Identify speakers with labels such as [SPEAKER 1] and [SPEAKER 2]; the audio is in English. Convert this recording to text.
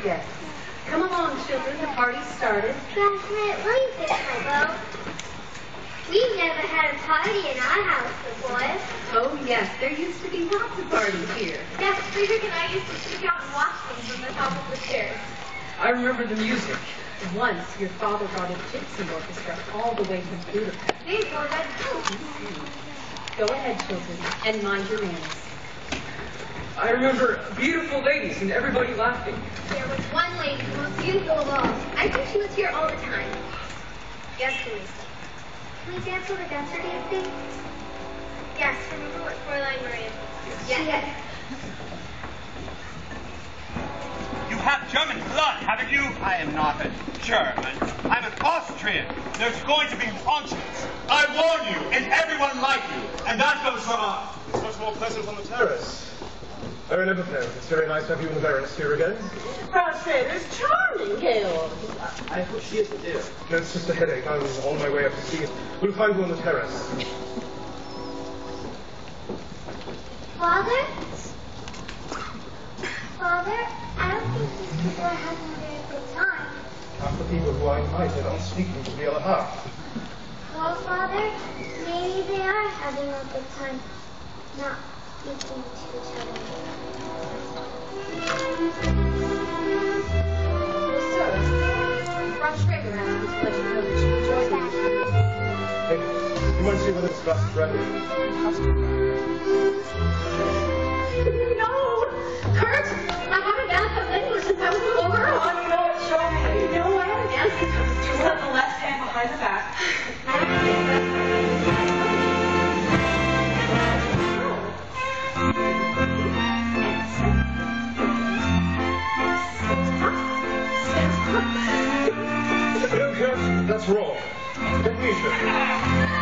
[SPEAKER 1] guests. Come along, children. The party's started.
[SPEAKER 2] Classmate, will you fix my bow? We've never had a party in our house before.
[SPEAKER 1] Oh, yes. There used to be lots of parties here.
[SPEAKER 3] Yes, Friedrich and I used to sneak out and watch them from the top of the stairs.
[SPEAKER 4] I remember the music.
[SPEAKER 1] Once, your father brought a gypsy orchestra all the way from Budapest.
[SPEAKER 3] These were red too.
[SPEAKER 1] Go ahead, children, and mind your manners.
[SPEAKER 4] I remember beautiful ladies and everybody laughing.
[SPEAKER 3] There was one lady, the most beautiful of all. I think she was here all the time. Yes, Louise.
[SPEAKER 2] Can we dance on the dancer dancing?
[SPEAKER 3] Yes, remember what Fräulein Maria?
[SPEAKER 2] Yes.
[SPEAKER 5] You have German blood, haven't you? I am not a German. I'm an Austrian. There's going to be functions. I warn you, and everyone like you. And that goes for us.
[SPEAKER 6] It's much more pleasant on the terrace. Oh, never fail. It's very nice to have you and the Baroness here again.
[SPEAKER 7] I say, it's charming, Georg.
[SPEAKER 4] I hope she isn't ill.
[SPEAKER 6] No, it's just a headache. I was on my way up to see it. We'll find you on the terrace.
[SPEAKER 2] Father? Father, I don't think these people are having a very good time.
[SPEAKER 6] Half the people who I invited aren't speaking to the other half.
[SPEAKER 2] Well, Father, maybe they are having a good time, not speaking to each other.
[SPEAKER 1] Sir, Frau Schrager asked me to let you know that she enjoyed that.
[SPEAKER 6] Hey, you want to see whether this glass is ready?
[SPEAKER 7] No! Kurt, I haven't danced with English since I was a little girl. Oh, you know what, Joe? You know, I haven't danced since I was 2. Set the left hand behind the back.
[SPEAKER 6] No, Kurt, that's wrong. Let me show you.